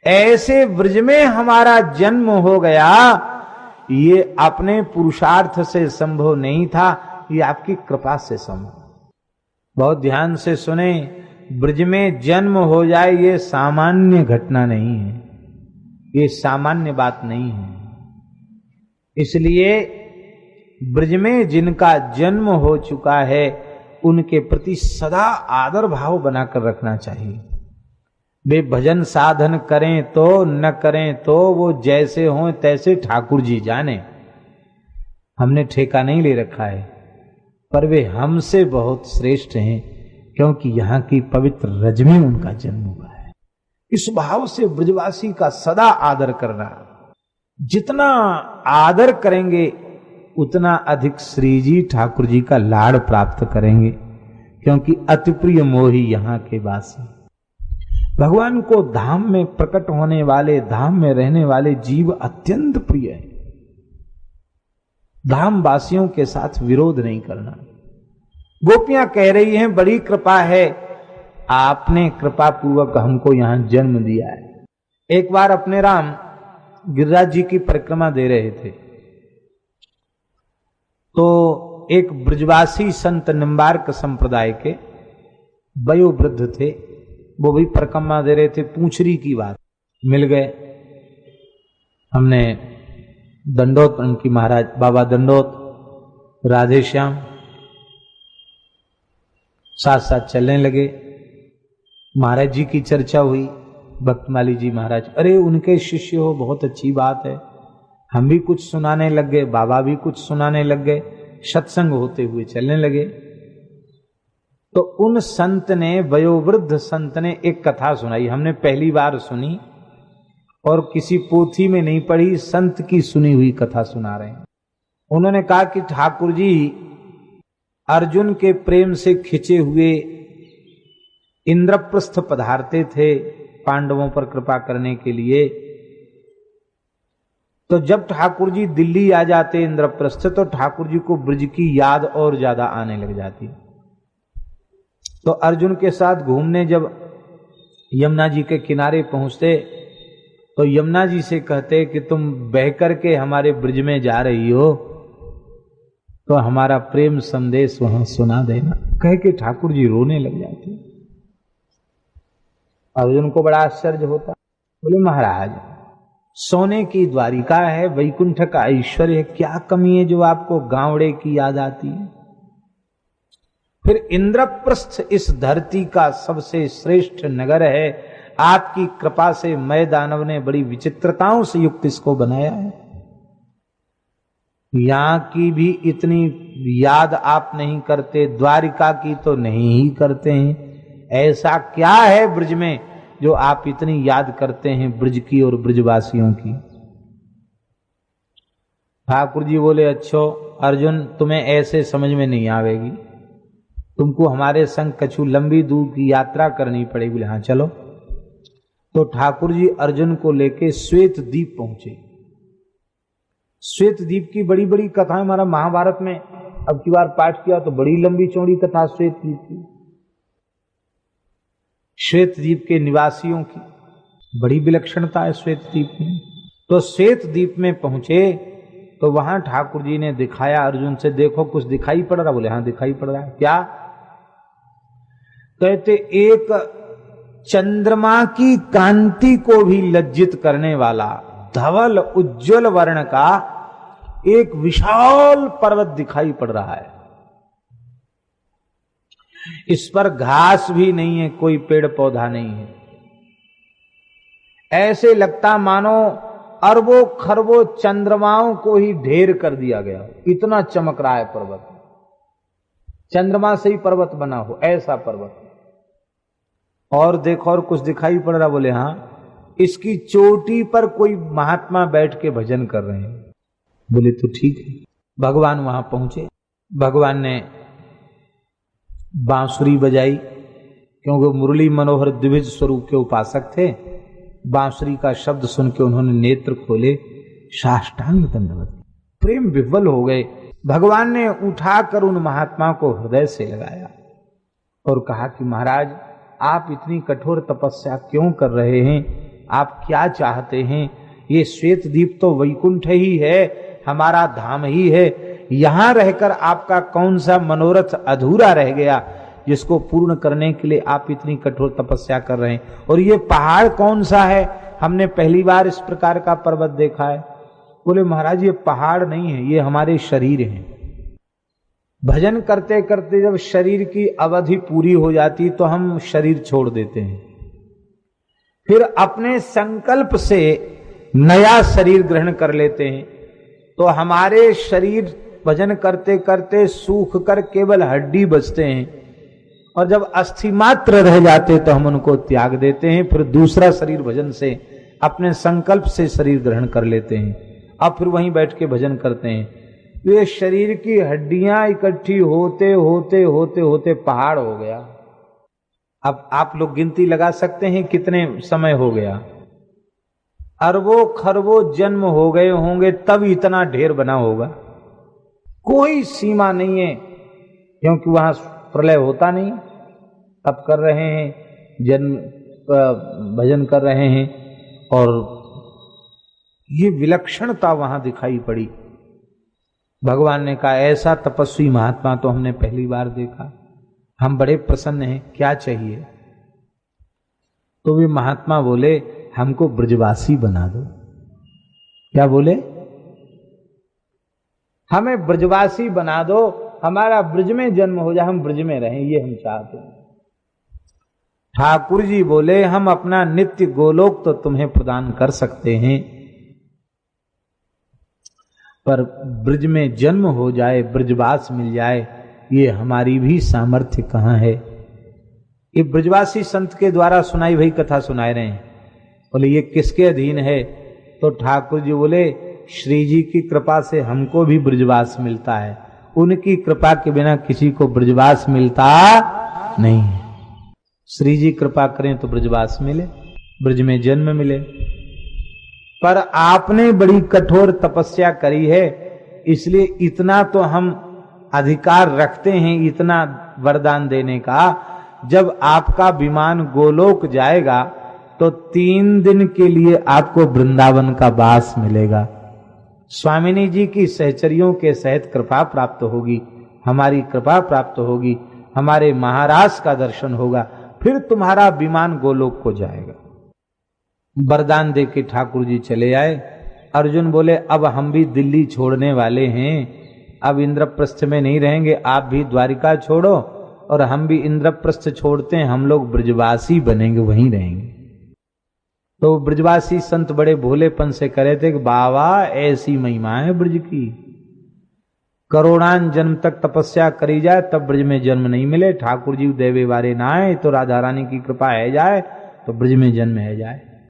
ऐसे ब्रज में हमारा जन्म हो गया, ये अपने पुरुषार्थ से संभव नहीं था, ये आपकी कृपा से संभव। बहुत ध्यान से सुने, ब्रज में जन्म हो जाए ये सामान्य घटना नहीं है, ये सामान्य बात नहीं है। इसलिए ब्रज में जिनका जन्म हो चुका है उनके प्रति सदा आदर भाव बनाकर रखना चाहिए। वे भजन साधन करें तो न करें तो वो जैसे हों तैसे ठाकुर जी जाने, हमने ठेका नहीं ले रखा है, पर वे हमसे बहुत श्रेष्ठ हैं क्योंकि यहाँ की पवित्र रज में उनका जन्म हुआ है। इस भाव से ब्रजवासी का सदा आदर करना, जितना आदर करेंगे उतना अधिक श्री जी ठाकुर जी का लाड़ प्राप्त करेंगे, क्योंकि अति प्रिय मोही यहाँ के वासी। भगवान को धाम में प्रकट होने वाले, धाम में रहने वाले जीव अत्यंत प्रिय है। धाम वासियों के साथ विरोध नहीं करना। गोपियां कह रही हैं बड़ी कृपा है, आपने कृपा पूर्वक हमको यहां जन्म दिया है। एक बार अपने राम गिरिराज जी की परिक्रमा दे रहे थे, तो एक ब्रजवासी संत निम्बार्क संप्रदाय के वयोवृद्ध थे, वो भी परिक्रमा दे रहे थे। पूंछरी की बात मिल गए, हमने दंडोत उनकी महाराज बाबा दंडोत, राधे श्याम साथ साथ चलने लगे। महाराज जी की चर्चा हुई, भक्तमाली जी महाराज, अरे उनके शिष्य हो, बहुत अच्छी बात है। हम भी कुछ सुनाने लग गए, बाबा भी कुछ सुनाने लग गए, सत्संग होते हुए चलने लगे। तो उन संत ने, वयोवृद्ध संत ने एक कथा सुनाई, हमने पहली बार सुनी और किसी पोथी में नहीं पढ़ी, संत की सुनी हुई कथा सुना रहे हैं। उन्होंने कहा कि ठाकुर जी अर्जुन के प्रेम से खिंचे हुए इंद्रप्रस्थ पधारते थे पांडवों पर कृपा करने के लिए। तो जब ठाकुर जी दिल्ली आ जाते इंद्रप्रस्थ, तो ठाकुर जी को ब्रज की याद और ज्यादा आने लग जाती। तो अर्जुन के साथ घूमने जब यमुना जी के किनारे पहुंचते, तो यमुना जी से कहते कि तुम बह करके हमारे ब्रज में जा रही हो, तो हमारा प्रेम संदेश वहां सुना देना। कह के ठाकुर जी रोने लग जाते। अर्जुन को बड़ा आश्चर्य होता, बोले महाराज सोने की द्वारिका है, वैकुंठ का ऐश्वर्य है, क्या कमी है जो आपको गांवड़े की याद आती है? फिर इंद्रप्रस्थ इस धरती का सबसे श्रेष्ठ नगर है, आपकी कृपा से मैं दानव ने बड़ी विचित्रताओं से युक्त इसको बनाया है। यहां की भी इतनी याद आप नहीं करते, द्वारिका की तो नहीं ही करते हैं। ऐसा क्या है ब्रज में जो आप इतनी याद करते हैं ब्रज की और ब्रजवासियों की? ठाकुर जी बोले, अच्छो अर्जुन, तुम्हें ऐसे समझ में नहीं आवेगी, तुमको हमारे संग कछु लंबी दूर की यात्रा करनी पड़ेगी। बोले हाँ चलो। तो ठाकुर जी अर्जुन को लेके श्वेत द्वीप पहुंचे। श्वेत द्वीप की बड़ी बड़ी कथाएं हमारा महाभारत में अब की बार पाठ किया, तो बड़ी लंबी चौड़ी कथा श्वेत द्वीप की, श्वेत द्वीप के निवासियों की बड़ी विलक्षणता है श्वेत द्वीप में। तो श्वेत द्वीप में पहुंचे तो वहां ठाकुर जी ने दिखाया अर्जुन से, देखो कुछ दिखाई पड़ रहा? बोले हाँ दिखाई पड़ रहा है। क्या? कहते एक चंद्रमा की कांति को भी लज्जित करने वाला धवल उज्जवल वर्ण का एक विशाल पर्वत दिखाई पड़ रहा है। इस पर घास भी नहीं है, कोई पेड़ पौधा नहीं है। ऐसे लगता मानो अरबों खरबों चंद्रमाओं को ही ढेर कर दिया गया, इतना चमक रहा है पर्वत। चंद्रमा से ही पर्वत बना हो ऐसा पर्वत। और देखो और कुछ दिखाई पड़ रहा? बोले हाँ, इसकी चोटी पर कोई महात्मा बैठ के भजन कर रहे हैं। बोले तो ठीक है। भगवान वहां पहुंचे, भगवान ने बांसुरी बजाई, क्योंकि मुरली मनोहर द्विज स्वरूप के उपासक थे। बांसुरी का शब्द सुन के उन्होंने नेत्र खोले, साष्टांग दंडवत, प्रेम विह्वल हो गए। भगवान ने उठाकर उन महात्मा को हृदय से लगाया और कहा कि महाराज आप इतनी कठोर तपस्या क्यों कर रहे हैं? आप क्या चाहते हैं? ये श्वेत द्वीप तो वैकुंठ ही है, हमारा धाम ही है। यहां रहकर आपका कौन सा मनोरथ अधूरा रह गया जिसको पूर्ण करने के लिए आप इतनी कठोर तपस्या कर रहे हैं? और ये पहाड़ कौन सा है? हमने पहली बार इस प्रकार का पर्वत देखा है। बोले महाराज ये पहाड़ नहीं है, ये हमारे शरीर हैं। भजन करते करते जब शरीर की अवधि पूरी हो जाती तो हम शरीर छोड़ देते हैं, फिर अपने संकल्प से नया शरीर ग्रहण कर लेते हैं। तो हमारे शरीर भजन करते करते सूख कर केवल हड्डी बचते हैं, और जब अस्थि मात्र रह जाते तो हम उनको त्याग देते हैं, फिर दूसरा शरीर भजन से अपने संकल्प से शरीर ग्रहण कर लेते हैं, अब फिर वहीं बैठ के भजन करते हैं। ये शरीर की हड्डियां इकट्ठी होते होते होते होते पहाड़ हो गया। अब आप लोग गिनती लगा सकते हैं कितने समय हो गया। अरबों खरबों जन्म हो गए होंगे तब इतना ढेर बना होगा। कोई सीमा नहीं है, क्योंकि वहां प्रलय होता नहीं। तब कर रहे हैं, जन्म भजन कर रहे हैं, और ये विलक्षणता वहां दिखाई पड़ी। भगवान ने कहा ऐसा तपस्वी महात्मा तो हमने पहली बार देखा, हम बड़े प्रसन्न हैं, क्या चाहिए? तो वे महात्मा बोले हमको ब्रजवासी बना दो। क्या बोले? हमें ब्रजवासी बना दो, हमारा ब्रज में जन्म हो जाए, हम ब्रज में रहें, ये हम चाहते हैं। ठाकुर जी बोले हम अपना नित्य गोलोक तो तुम्हें प्रदान कर सकते हैं, पर ब्रज में जन्म हो जाए, ब्रजवास मिल जाए, ये हमारी भी सामर्थ्य कहां है। ये ब्रजवासी संत के द्वारा सुनाई भई कथा सुनाए रहे हैं। बोले ये किसके अधीन है? तो ठाकुर जी बोले श्री जी की कृपा से हमको भी ब्रजवास मिलता है, उनकी कृपा के बिना किसी को ब्रजवास मिलता नहीं। श्री जी कृपा करें तो ब्रजवास मिले, ब्रज में जन्म मिले। पर आपने बड़ी कठोर तपस्या करी है, इसलिए इतना तो हम अधिकार रखते हैं, इतना वरदान देने का। जब आपका विमान गोलोक जाएगा तो 3 दिन के लिए आपको वृंदावन का वास मिलेगा। स्वामिनी जी की सहचरियों के सहित कृपा प्राप्त होगी, हमारी कृपा प्राप्त होगी, हमारे महाराज का दर्शन होगा, फिर तुम्हारा विमान गोलोक को जाएगा। वरदान दे के ठाकुर जी चले आए। अर्जुन बोले अब हम भी दिल्ली छोड़ने वाले हैं, अब इंद्रप्रस्थ में नहीं रहेंगे, आप भी द्वारिका छोड़ो और हम भी इंद्रप्रस्थ छोड़ते हैं, हम लोग ब्रजवासी बनेंगे, वहीं रहेंगे। तो ब्रजवासी संत बड़े भोलेपन से करे थे कि बाबा ऐसी महिमा है ब्रज की, करोड़ान जन्म तक तपस्या करी जाए तब ब्रज में जन्म नहीं मिले। ठाकुर जी देवे वारे ना आए तो राधा रानी की कृपा है जाए तो ब्रज में जन्म है जाए।